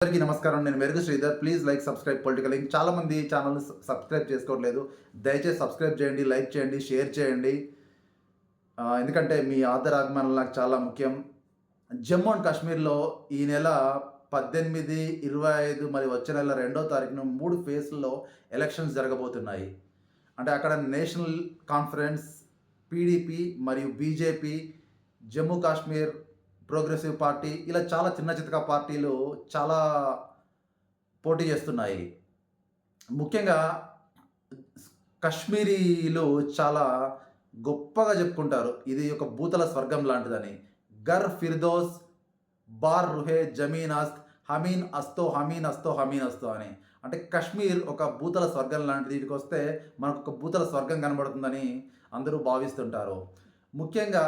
అందరికీ నమస్కారం. నేను మెరుగు Sridhar. Please like, subscribe political link. చాలామంది ఛానల్‌ని సబ్స్క్రైబ్ చేసుకోవట్లేదు. దయచేసి సబ్స్క్రైబ్ చేయండి, లైక్ చేయండి, షేర్ చేయండి. ఎందుకంటే మీ ఆదరాభిమానాలు నాకు చాలా ముఖ్యం. జమ్మూ అండ్ కాశ్మీర్‌లో ఈ నెల 18, 25 మరి వచ్చే నెల 2వ తారీఖున 3 ఫేజ్‌ల్లో ఎలక్షన్స్ జరగబోతున్నాయి. అంటే అక్కడ నేషనల్ కాన్ఫరెన్స్, పీడీపీ మరియు BJP, Jammu Kashmir progressive party ఇలా చాలా చిన్న చితక పార్టీలు చాలా పోటీ చేస్తున్నాయి. ముఖ్యంగా కశ్మీరీలు చాలా గొప్పగా చెప్పుకుంటారు. ఇది ఒక భూతల స్వర్గం లాంటిదని. గర్ ఫిర్దౌస్ బార్ రుహే జమీన్ అస్త్ హమీన్ అస్తో హమీన్ అస్తో హమీన్ అస్తో అని. అంటే కశ్మీర్ ఒక భూతల స్వర్గం లాంటిది. ఇక్కడికి వస్తే మనకు ఒక భూతల స్వర్గం కనబడుతుందని అందరూ భావిస్తుంటారు. ముఖ్యంగా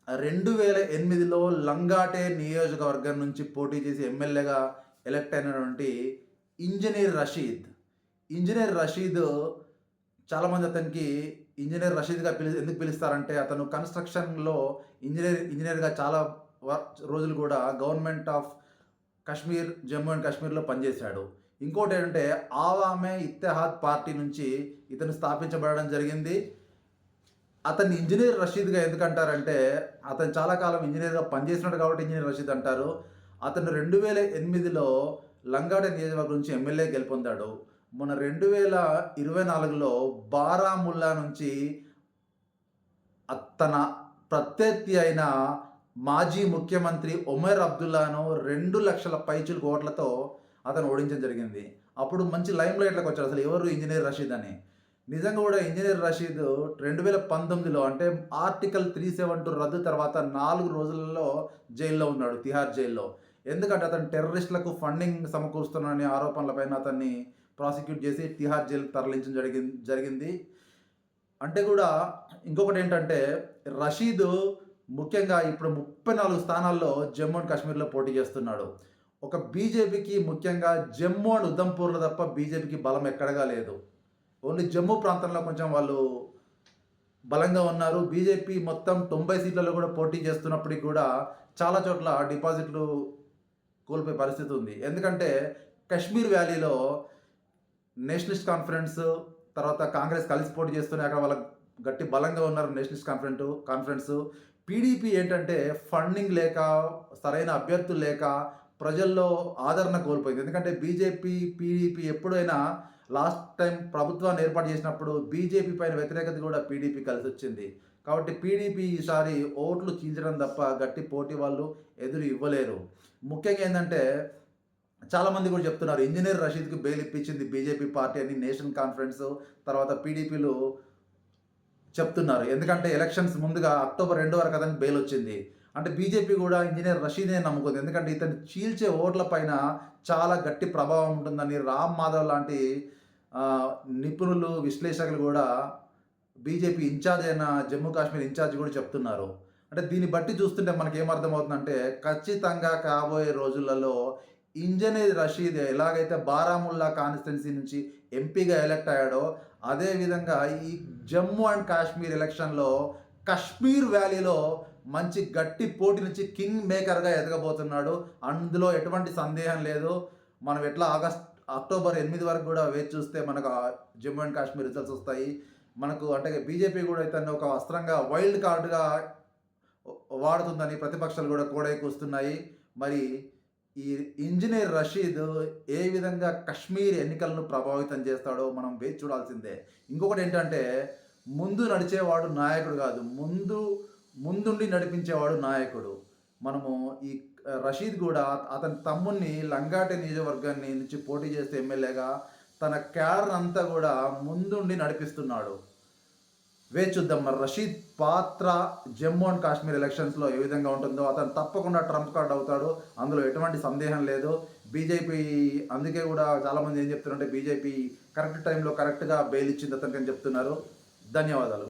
2008లో లంగాటే నియోజకవర్గం నుంచి పోటీ చేసి ఎమ్మెల్యేగా ఎలక్ట్ అయినటువంటి ఇంజనీర్ రషీద్. ఇంజనీర్ రషీద్ చాలామంది అతనికి ఇంజనీర్ రషీద్‌గా ఎందుకు పిలుస్తారంటే అతను కన్‌స్ట్రక్షన్‌లో ఇంజనీర్‌గా చాలా రోజులు కూడా government of Kashmir, Jammu and కాశ్మీర్‌లో పనిచేశాడు. ఇంకోటేంటంటే ఆవామే ఇత్తెహాద్ పార్టీ నుంచి ఇతను స్థాపించబడడం జరిగింది. అతన్ని ఇంజనీర్ రషీద్‌గా ఎందుకంటారంటే, అతను చాలా కాలం ఇంజనీర్‌గా పనిచేసినాడు కాబట్టి ఇంజనీర్ రషీద్ అంటారు. అతను 2008లో లంగాడే నియోజకవర్గం నుంచి ఎమ్మెల్యే గెలుపొందాడు. మొన్న 2024లో బారాముల్లా నుంచి తన ప్రత్యర్థి అయిన మాజీ ముఖ్యమంత్రి ఒమర్ అబ్దుల్లాను 2,00,000 పైచిలుకు ఓట్లతో అతను ఓడించడం జరిగింది. అప్పుడు మంచి లైమ్ లైట్‌లోకి వచ్చాడు. అసలు ఎవరు ఇంజనీర్ రషీద్ అని. నిజంగా కూడా ఇంజనీర్ రషీద్ 2019లో అంటే ఆర్టికల్ 372 రద్దు తర్వాత 4 రోజులలో జైల్లో ఉన్నాడు, తిహార్ జైల్లో. ఎందుకంటే అతను టెర్రరిస్టులకు ఫండింగ్ సమకూరుస్తున్నాడనే ఆరోపణలపైన అతన్ని ప్రాసిక్యూట్ చేసి తిహార్ జైలుకి తరలించడం జరిగింది. అంటే కూడా ఇంకొకటి ఏంటంటే రషీద్ ముఖ్యంగా ఇప్పుడు 34 స్థానాల్లో జమ్మూ అండ్ కాశ్మీర్లో పోటీ చేస్తున్నాడు. ఒక బీజేపీకి ముఖ్యంగా జమ్మూ అండ్ ఉధంపూర్లో తప్ప బీజేపీకి బలం ఎక్కడగా లేదు. ఓన్లీ జమ్మూ ప్రాంతంలో కొంచెం వాళ్ళు బలంగా ఉన్నారు. బీజేపీ మొత్తం 90 సీట్లలో కూడా పోటీ చేస్తున్నప్పటికి కూడా చాలా చోట్ల డిపాజిట్లు కోల్పోయే పరిస్థితి ఉంది. ఎందుకంటే కశ్మీర్ వ్యాలీలో నేషనలిస్ట్ కాన్ఫరెన్స్ తర్వాత కాంగ్రెస్ కలిసి పోటీ చేస్తున్నాయి. అక్కడ వాళ్ళ గట్టి బలంగా ఉన్నారు నేషనలిస్ట్ కాన్ఫరెన్స్. పీడీపీ ఏంటంటే ఫండింగ్ లేక, సరైన అభ్యర్థులు లేక ప్రజల్లో ఆదరణ కోల్పోయింది. ఎందుకంటే బీజేపీ, పీడీపీ ఎప్పుడైనా లాస్ట్ టైం ప్రభుత్వాన్ని ఏర్పాటు చేసినప్పుడు బీజేపీ పైన వ్యతిరేకత కూడా పీడీపీ కలిసి వచ్చింది. కాబట్టి పీడీపీ ఈసారి ఓట్లు చీల్చడం తప్ప గట్టి పోటీ వాళ్ళు ఎదురు ఇవ్వలేరు. ముఖ్యంగా ఏంటంటే చాలామంది కూడా చెప్తున్నారు ఇంజనీర్ రషీద్‌కి బెయిల్ ఇప్పించింది బీజేపీ పార్టీ అని నేషనల్ కాన్ఫరెన్స్ తర్వాత పీడీపీలు చెప్తున్నారు. ఎందుకంటే ఎలక్షన్స్ ముందుగా అక్టోబర్ 2 వరకు అతనికి బెయిల్ వచ్చింది. అంటే బీజేపీ కూడా ఇంజనీర్ రషీద్‌నే నమ్ముకుంది. ఎందుకంటే ఇతను చీల్చే ఓట్ల పైన చాలా గట్టి ప్రభావం ఉంటుందని రామ్ మాధవ్ లాంటి నిపుణులు, విశ్లేషకులు కూడా బీజేపీ ఇన్ఛార్జ్ అయిన జమ్మూ కాశ్మీర్ ఇన్ఛార్జ్ కూడా చెప్తున్నారు. అంటే దీన్ని బట్టి చూస్తుంటే మనకేమర్థమవుతుందంటే ఖచ్చితంగా కాబోయే రోజులలో ఇంజనీర్ రషీద్ ఎలాగైతే బారాముల్లా కాన్స్టిట్యున్సీ నుంచి ఎంపీగా ఎలక్ట్ అయ్యాడో అదేవిధంగా ఈ జమ్మూ అండ్ కాశ్మీర్ ఎలక్షన్‌లో కశ్మీర్ వ్యాలీలో మంచి గట్టి పోటీ నుంచి కింగ్ మేకర్‌గా ఎదగబోతున్నాడు. అందులో ఎటువంటి సందేహం లేదు. మనం ఎట్లా అక్టోబర్ 8 వరకు కూడా వేచి చూస్తే మనకు జమ్మూ అండ్ కాశ్మీర్ రిజల్ట్స్ వస్తాయి. మనకు అంటే బీజేపీ కూడా ఇతన్ని ఒక అస్త్రంగా వైల్డ్ కార్డ్‌గా వాడుతుందని ప్రతిపక్షాలు కూడా కోడై కూస్తున్నాయి. మరి ఈ ఇంజనీర్ రషీద్ ఏ విధంగా కశ్మీర్ ఎన్నికలను ప్రభావితం చేస్తాడో మనం వేచి చూడాల్సిందే. ఇంకొకటి ఏంటంటే ముందు నడిచేవాడు నాయకుడు కాదు. ముందుండి నడిపించేవాడు నాయకుడు. మనము ఈ రషీద్ కూడా అతని తమ్ముడిని లంగాటే నియోజకవర్గాన్ని నుంచి పోటీ చేస్తే ఎమ్మెల్యేగా తన క్యాడర్ అంతా కూడా ముందుండి నడిపిస్తున్నాడు. వేచి చూద్దాం మరి రషీద్ పాత్ర జమ్మూ అండ్ కాశ్మీర్ ఎలక్షన్స్‌లో ఏ విధంగా ఉంటుందో. అతను తప్పకుండా ట్రంప్ కార్డ్ అవుతాడు. అందులో ఎటువంటి సందేహం లేదు. బీజేపీ అందుకే కూడా చాలామంది ఏం చెప్తున్నారంటే బీజేపీ కరెక్ట్ టైంలో కరెక్ట్‌గా బెయిల్ ఇచ్చింది అతనికని చెప్తున్నారు. ధన్యవాదాలు.